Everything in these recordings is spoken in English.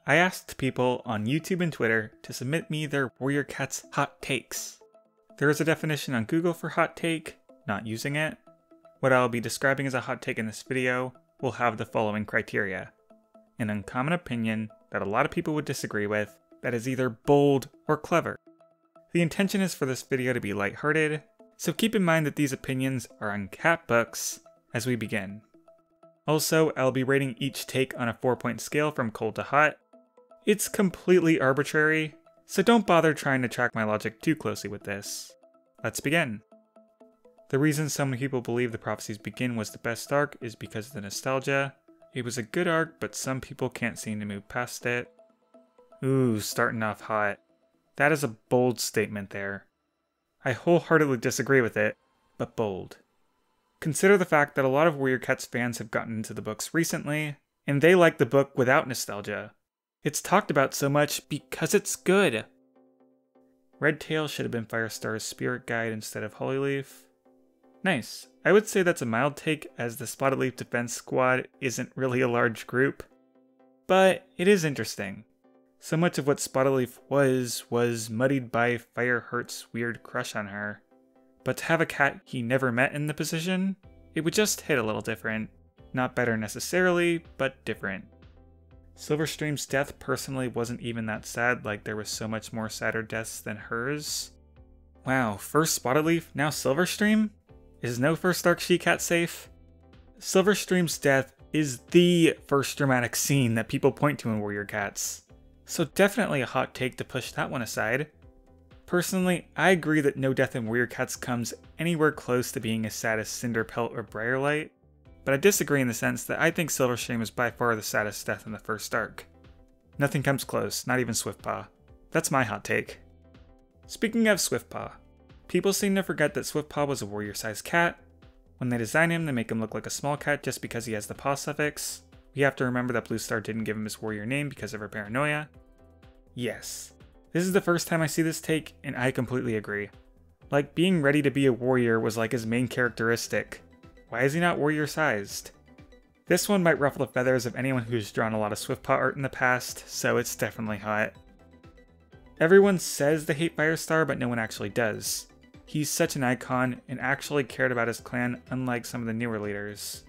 I asked people on YouTube and Twitter to submit me their Warrior Cats hot takes. There is a definition on Google for hot take, not using it. What I'll be describing as a hot take in this video will have the following criteria. An uncommon opinion that a lot of people would disagree with that is either bold or clever. The intention is for this video to be lighthearted, so keep in mind that these opinions are on cat books as we begin. Also, I'll be rating each take on a 4-point scale from cold to hot. It's completely arbitrary, so don't bother trying to track my logic too closely with this. Let's begin. The reason so many people believe The Prophecies Begin was the best arc is because of the nostalgia. It was a good arc, but some people can't seem to move past it. Ooh, starting off hot. That is a bold statement there. I wholeheartedly disagree with it, but bold. Consider the fact that a lot of Warrior Cats fans have gotten into the books recently, and they like the book without nostalgia. It's talked about so much because it's good. Redtail should have been Firestar's spirit guide instead of Hollyleaf. Nice. I would say that's a mild take, as the Spotted Leaf Defense Squad isn't really a large group. But it is interesting. So much of what Spotted Leaf was muddied by Fireheart's weird crush on her. But to have a cat he never met in the position, it would just hit a little different. Not better necessarily, but different. Silverstream's death personally wasn't even that sad, like there was so much more sadder deaths than hers. Wow, first Spotted Leaf, now Silverstream? Is no first arc she-cat safe? Silverstream's death is the first dramatic scene that people point to in Warrior Cats. So definitely a hot take to push that one aside. Personally, I agree that no death in Warrior Cats comes anywhere close to being as sad as Cinderpelt or Briarlight, but I disagree in the sense that I think Silverstream is by far the saddest death in the first arc. Nothing comes close, not even Swiftpaw. That's my hot take. Speaking of Swiftpaw, people seem to forget that Swiftpaw was a warrior-sized cat. When they design him, they make him look like a small cat just because he has the paw suffix. We have to remember that Bluestar didn't give him his warrior name because of her paranoia. Yes. This is the first time I see this take, and I completely agree. Like, being ready to be a warrior was like his main characteristic. Why is he not warrior-sized? This one might ruffle the feathers of anyone who's drawn a lot of Swiftpaw art in the past, so it's definitely hot. Everyone says they hate Firestar, but no one actually does. He's such an icon, and actually cared about his clan, unlike some of the newer leaders.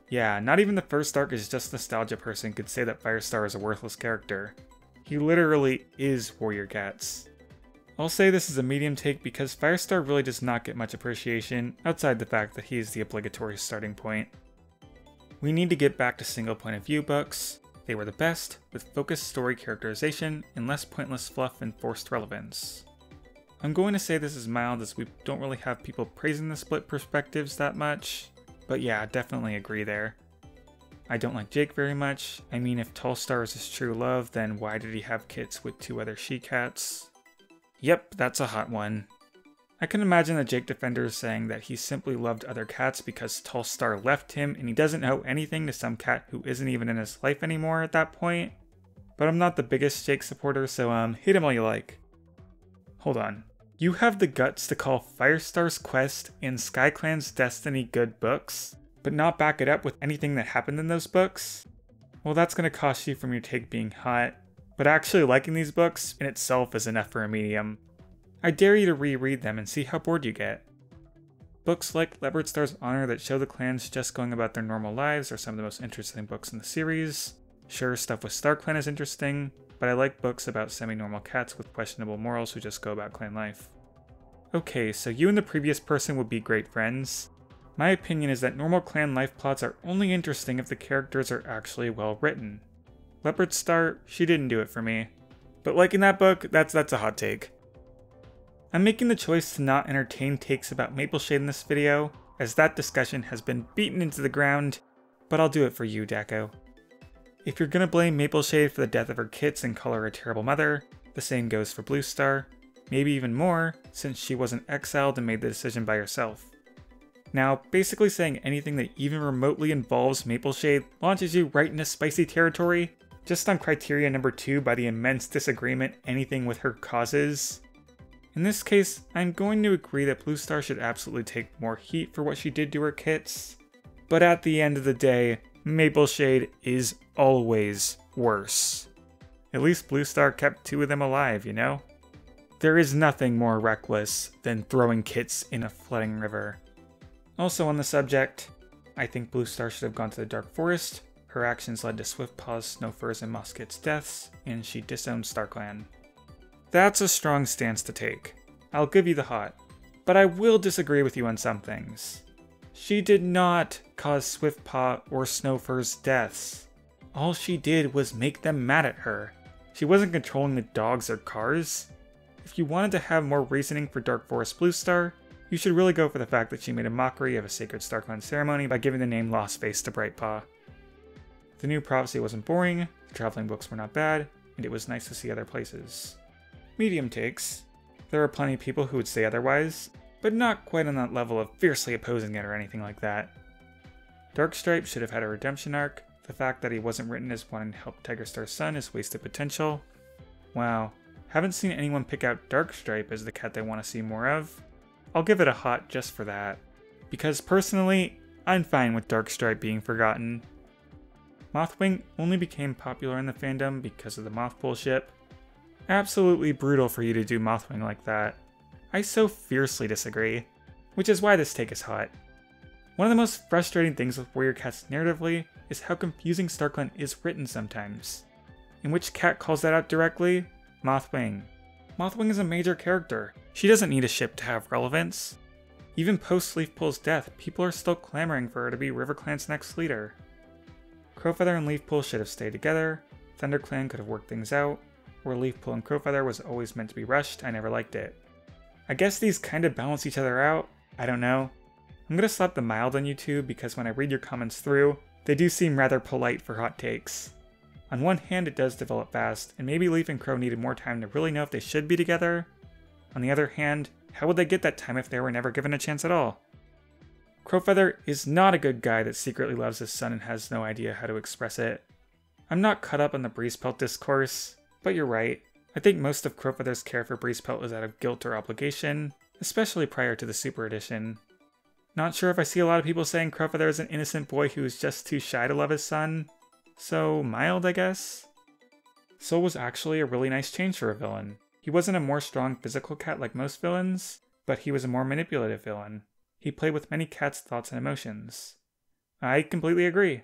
Yeah, not even the first arc is just nostalgia person could say that Firestar is a worthless character. He literally is Warrior Cats. I'll say this is a medium take because Firestar really does not get much appreciation outside the fact that he is the obligatory starting point. We need to get back to single point of view books. They were the best, with focused story characterization and less pointless fluff and forced relevance. I'm going to say this is mild as we don't really have people praising the split perspectives that much, but yeah, definitely agree there. I don't like Jake very much. I mean, if Tallstar is his true love, then why did he have kids with 2 other she-cats? Yep, that's a hot one. I can imagine the Jake defenders saying that he simply loved other cats because Tallstar left him and he doesn't owe anything to some cat who isn't even in his life anymore at that point. But I'm not the biggest Jake supporter, so hate him all you like. Hold on. You have the guts to call Firestar's Quest and SkyClan's Destiny good books, but not back it up with anything that happened in those books? Well, that's going to cost you from your take being hot, but actually liking these books in itself is enough for a medium. I dare you to reread them and see how bored you get. Books like Leopardstar's Honor that show the clans just going about their normal lives are some of the most interesting books in the series. Sure, stuff with StarClan is interesting, but I like books about semi-normal cats with questionable morals who just go about clan life. Okay, so you and the previous person would be great friends. My opinion is that normal clan life plots are only interesting if the characters are actually well written. Leopardstar, she didn't do it for me. But liking that book, that's a hot take. I'm making the choice to not entertain takes about Mapleshade in this video, as that discussion has been beaten into the ground, but I'll do it for you, Daco. If you're gonna blame Mapleshade for the death of her kits and call her a terrible mother, the same goes for Bluestar, maybe even more, since she wasn't exiled and made the decision by herself. Now, basically saying anything that even remotely involves Mapleshade launches you right into spicy territory, just on criteria number 2 by the immense disagreement anything with her causes. In this case, I'm going to agree that Bluestar should absolutely take more heat for what she did to her kits, but at the end of the day, Mapleshade is always worse. At least Blue Star kept 2 of them alive, you know? There is nothing more reckless than throwing kits in a flooding river. Also on the subject, I think Blue Star should have gone to the Dark Forest. Her actions led to Swiftpaw's, Snowfur's, and Moskit's deaths, and she disowned StarClan. That's a strong stance to take. I'll give you the hot. But I will disagree with you on some things. She did not cause Swiftpaw or Snowfur's deaths. All she did was make them mad at her. She wasn't controlling the dogs or cars. If you wanted to have more reasoning for Dark Forest Blue Star, you should really go for the fact that she made a mockery of a sacred StarClan ceremony by giving the name Lost Face to Brightpaw. The new prophecy wasn't boring, the traveling books were not bad, and it was nice to see other places. Medium takes. There are plenty of people who would say otherwise, but not quite on that level of fiercely opposing it or anything like that. Darkstripe should have had a redemption arc. The fact that he wasn't written as wanting to help Tiger Star's son is wasted potential. Wow, haven't seen anyone pick out Darkstripe as the cat they want to see more of. I'll give it a hot just for that, because personally, I'm fine with Darkstripe being forgotten. Mothwing only became popular in the fandom because of the Mothpool ship. Absolutely brutal for you to do Mothwing like that. I so fiercely disagree, which is why this take is hot. One of the most frustrating things with Warrior Cats narratively is how confusing StarClan is written sometimes. In which cat calls that out directly? Mothwing. Mothwing is a major character. She doesn't need a ship to have relevance. Even post Leafpool's death, people are still clamoring for her to be RiverClan's next leader. Crowfeather and Leafpool should have stayed together, ThunderClan could have worked things out, where Leafpool and Crowfeather was always meant to be rushed, I never liked it. I guess these kind of balance each other out, I don't know. I'm gonna slap the mild on YouTube because when I read your comments through, they do seem rather polite for hot takes. On one hand, it does develop fast, and maybe Leaf and Crow needed more time to really know if they should be together. On the other hand, how would they get that time if they were never given a chance at all? Crowfeather is not a good guy that secretly loves his son and has no idea how to express it. I'm not caught up on the Breezepelt discourse, but you're right. I think most of Crowfeather's care for Breezepelt is out of guilt or obligation, especially prior to the Super Edition. Not sure if I see a lot of people saying Crowfeather is an innocent boy who is just too shy to love his son. So mild, I guess? Soul was actually a really nice change for a villain. He wasn't a more strong physical cat like most villains, but he was a more manipulative villain. He played with many cats' thoughts and emotions. I completely agree.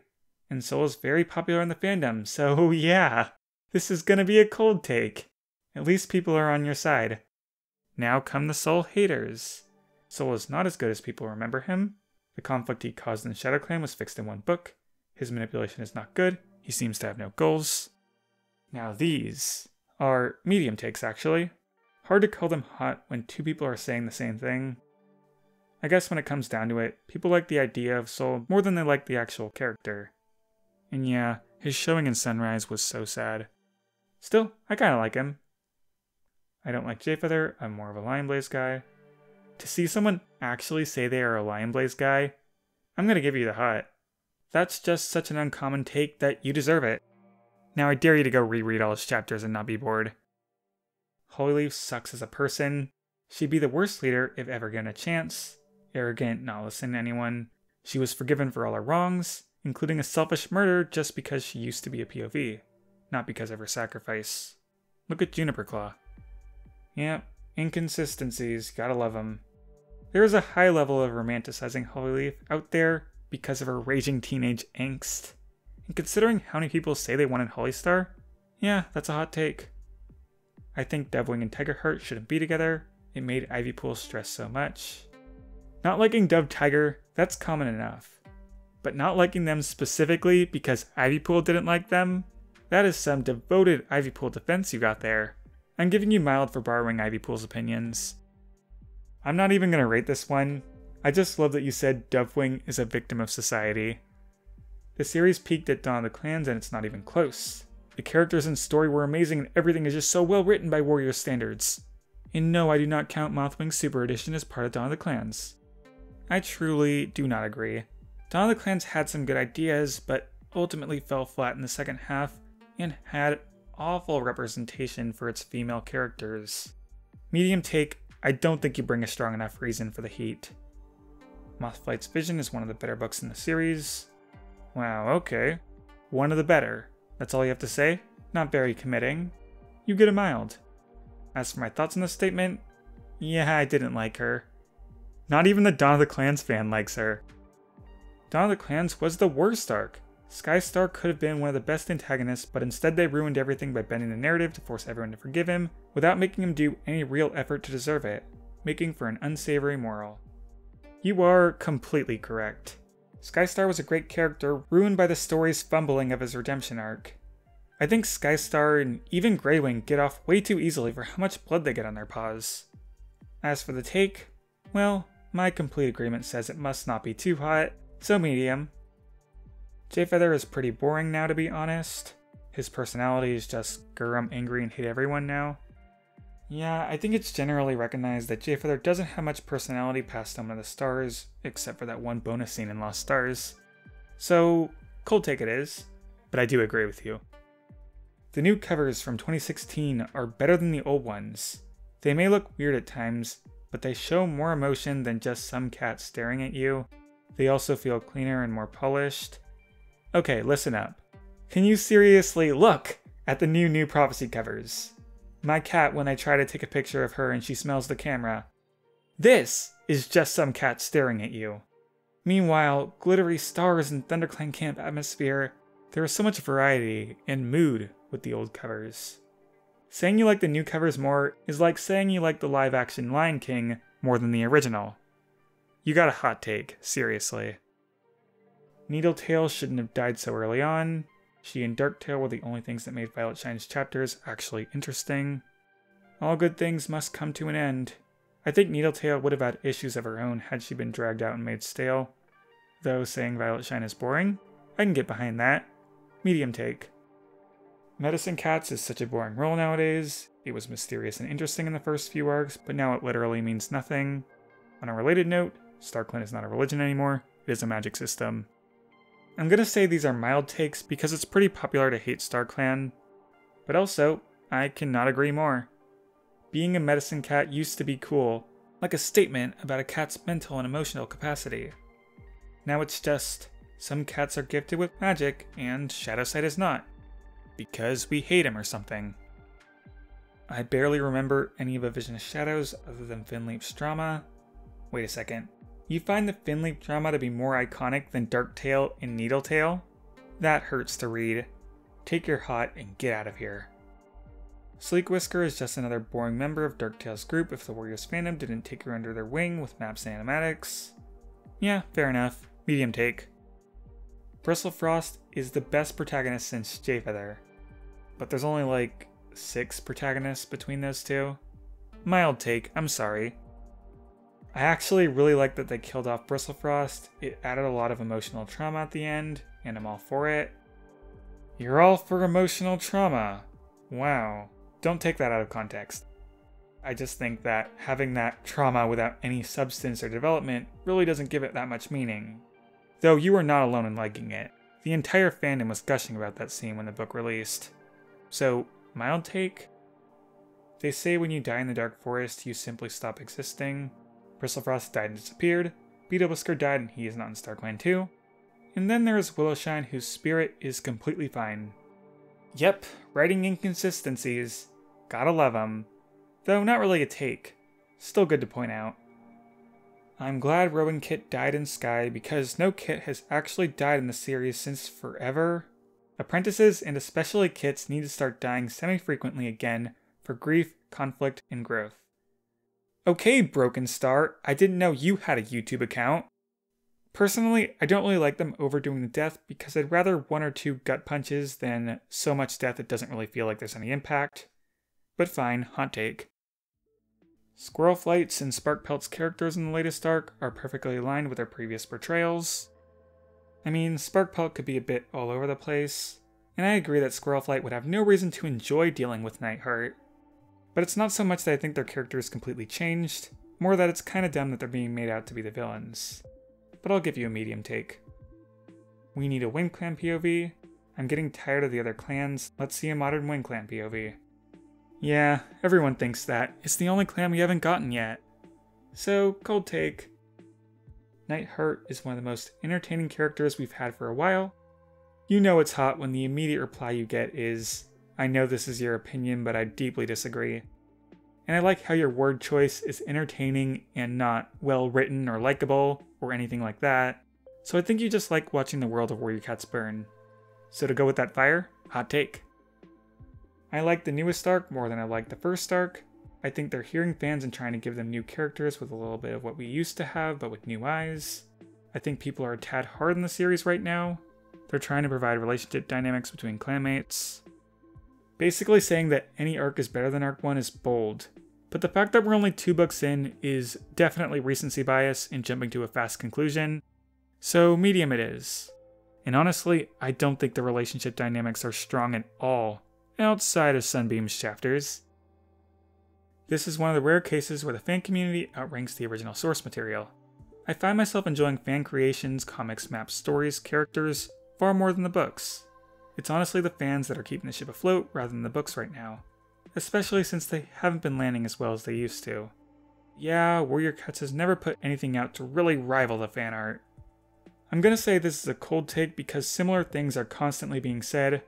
And Soul is very popular in the fandom, so yeah, this is gonna be a cold take. At least people are on your side. Now come the Soul haters. Soul is not as good as people remember him. The conflict he caused in ShadowClan was fixed in one book. His manipulation is not good. He seems to have no goals. Now these are medium takes, actually. Hard to call them hot when 2 people are saying the same thing. I guess when it comes down to it, people like the idea of Soul more than they like the actual character. And yeah, his showing in Sunrise was so sad. Still, I kinda like him. I don't like Jayfeather, I'm more of a Lionblaze guy. To see someone actually say they are a Lionblaze guy, I'm gonna give you the hot. That's just such an uncommon take that you deserve it. Now I dare you to go reread all his chapters and not be bored. Hollyleaf sucks as a person. She'd be the worst leader if ever given a chance. Arrogant, not listening to anyone. She was forgiven for all her wrongs, including a selfish murder just because she used to be a POV, not because of her sacrifice. Look at Juniper Claw. Yep, inconsistencies, gotta love them. There is a high level of romanticizing Hollyleaf out there because of her raging teenage angst. And considering how many people say they wanted Hollystar, yeah, that's a hot take. I think Dovewing and Tigerheart shouldn't be together. It made Ivypool stress so much. Not liking Dove Tiger, that's common enough. But not liking them specifically because Ivypool didn't like them? That is some devoted Ivypool defense you got there. I'm giving you mild for borrowing Ivypool's opinions. I'm not even gonna rate this one. I just love that you said Dovewing is a victim of society. The series peaked at Dawn of the Clans and it's not even close. The characters and story were amazing and everything is just so well written by Warrior standards. And no, I do not count Mothwing's Super Edition as part of Dawn of the Clans. I truly do not agree. Dawn of the Clans had some good ideas, but ultimately fell flat in the second half and had awful representation for its female characters. Medium take, I don't think you bring a strong enough reason for the heat. Mothflight's Vision is one of the better books in the series. Wow, okay. One of the better. That's all you have to say? not very committing. You get a mild. As for my thoughts on this statement, yeah, I didn't like her. Not even the Dawn of the Clans fan likes her. Dawn of the Clans was the worst arc. Skystar could have been one of the best antagonists, but instead they ruined everything by bending the narrative to force everyone to forgive him, without making him do any real effort to deserve it, making for an unsavory moral. You are completely correct. Skystar was a great character, ruined by the story's fumbling of his redemption arc. I think Skystar and even Greywing get off way too easily for how much blood they get on their paws. As for the take, well, my complete agreement says it must not be too hot, so medium. Jayfeather is pretty boring now, to be honest. His personality is just grr, I'm angry and hate everyone now. Yeah, I think it's generally recognized that Jayfeather doesn't have much personality past Summon of the Stars, except for that one bonus scene in Lost Stars. So, cold take it is, but I do agree with you. The new covers from 2016 are better than the old ones. They may look weird at times, but they show more emotion than just some cat staring at you. They also feel cleaner and more polished. Okay, listen up. Can you seriously look at the new Prophecy covers? My cat when I try to take a picture of her and she smells the camera. This is just some cat staring at you. Meanwhile, glittery stars and ThunderClan camp atmosphere, there is so much variety and mood with the old covers. Saying you like the new covers more is like saying you like the live-action Lion King more than the original. You got a hot take, seriously. Needletail shouldn't have died so early on. She and Darktail were the only things that made Violet Shine's chapters actually interesting. All good things must come to an end. I think Needletail would have had issues of her own had she been dragged out and made stale. Though saying Violet Shine is boring, I can get behind that. Medium take. Medicine Cats is such a boring role nowadays. It was mysterious and interesting in the first few arcs, but now it literally means nothing. On a related note, StarClan is not a religion anymore, it is a magic system. I'm gonna say these are mild takes because it's pretty popular to hate StarClan, but also, I cannot agree more. Being a medicine cat used to be cool, like a statement about a cat's mental and emotional capacity. Now it's just, some cats are gifted with magic and Shadowsight is not, because we hate him or something. I barely remember any of A Vision of Shadows other than Finleap's drama. Wait a second. You find the Finleap drama to be more iconic than Darktail and Needletail? That hurts to read. Take your hot and get out of here. Sleek Whisker is just another boring member of Darktail's group if the Warriors fandom didn't take her under their wing with maps and animatics. Yeah, fair enough. Medium take. Bristlefrost is the best protagonist since Jayfeather, but there's only like 6 protagonists between those two. Mild take, I'm sorry. I actually really like that they killed off Bristlefrost. It added a lot of emotional trauma at the end, and I'm all for it. You're all for emotional trauma. Wow. Don't take that out of context. I just think that having that trauma without any substance or development really doesn't give it that much meaning. Though you are not alone in liking it. The entire fandom was gushing about that scene when the book released. So, mild take? They say when you die in the Dark Forest, you simply stop existing. Bristlefrost died and disappeared, Beetlewhisker died and he is not in StarClan 2, and then there is Willowshine whose spirit is completely fine. Yep, writing inconsistencies. Gotta love them. Though not really a take. Still good to point out. I'm glad Rowan Kit died in Sky because no Kit has actually died in the series since forever. Apprentices and especially Kits need to start dying semi-frequently again for grief, conflict, and growth. Okay, Broken Star, I didn't know you had a YouTube account. Personally, I don't really like them overdoing the death because I'd rather 1 or 2 gut punches than so much death it doesn't really feel like there's any impact. But fine, hot take. Squirrelflight's and Sparkpelt's characters in the latest arc are perfectly aligned with their previous portrayals. I mean, Sparkpelt could be a bit all over the place, and I agree that Squirrelflight would have no reason to enjoy dealing with Nightheart. But it's not so much that I think their characters completely changed, more that it's kinda dumb that they're being made out to be the villains. But I'll give you a medium take. We need a Wind Clan POV. I'm getting tired of the other clans, let's see a modern Wind Clan POV. Yeah, everyone thinks that. It's the only clan we haven't gotten yet. So, cold take. Nightheart is one of the most entertaining characters we've had for a while. You know it's hot when the immediate reply you get is, I know this is your opinion, but I deeply disagree. And I like how your word choice is entertaining and not well written or likable or anything like that. So I think you just like watching the world of Warrior Cats burn. So to go with that fire, hot take. I like the newest arc more than I like the first arc. I think they're hearing fans and trying to give them new characters with a little bit of what we used to have, but with new eyes. I think people are a tad hard on the series right now. They're trying to provide relationship dynamics between clanmates. Basically saying that any arc is better than arc 1 is bold, but the fact that we're only 2 books in is definitely recency bias and jumping to a fast conclusion, so medium it is. And honestly, I don't think the relationship dynamics are strong at all, outside of Sunbeam's chapters. This is one of the rare cases where the fan community outranks the original source material. I find myself enjoying fan creations, comics, maps, stories, characters, far more than the books. It's honestly the fans that are keeping the ship afloat rather than the books right now, especially since they haven't been landing as well as they used to. Yeah, Warrior Cats has never put anything out to really rival the fan art. I'm gonna say this is a cold take because similar things are constantly being said,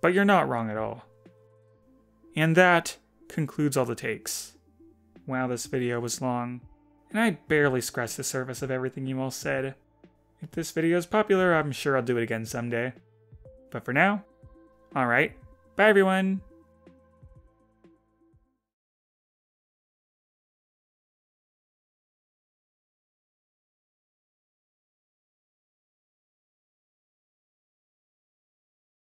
but you're not wrong at all. And that concludes all the takes. Wow, this video was long, and I barely scratched the surface of everything you all said. If this video is popular, I'm sure I'll do it again someday. But for now, alright, bye everyone!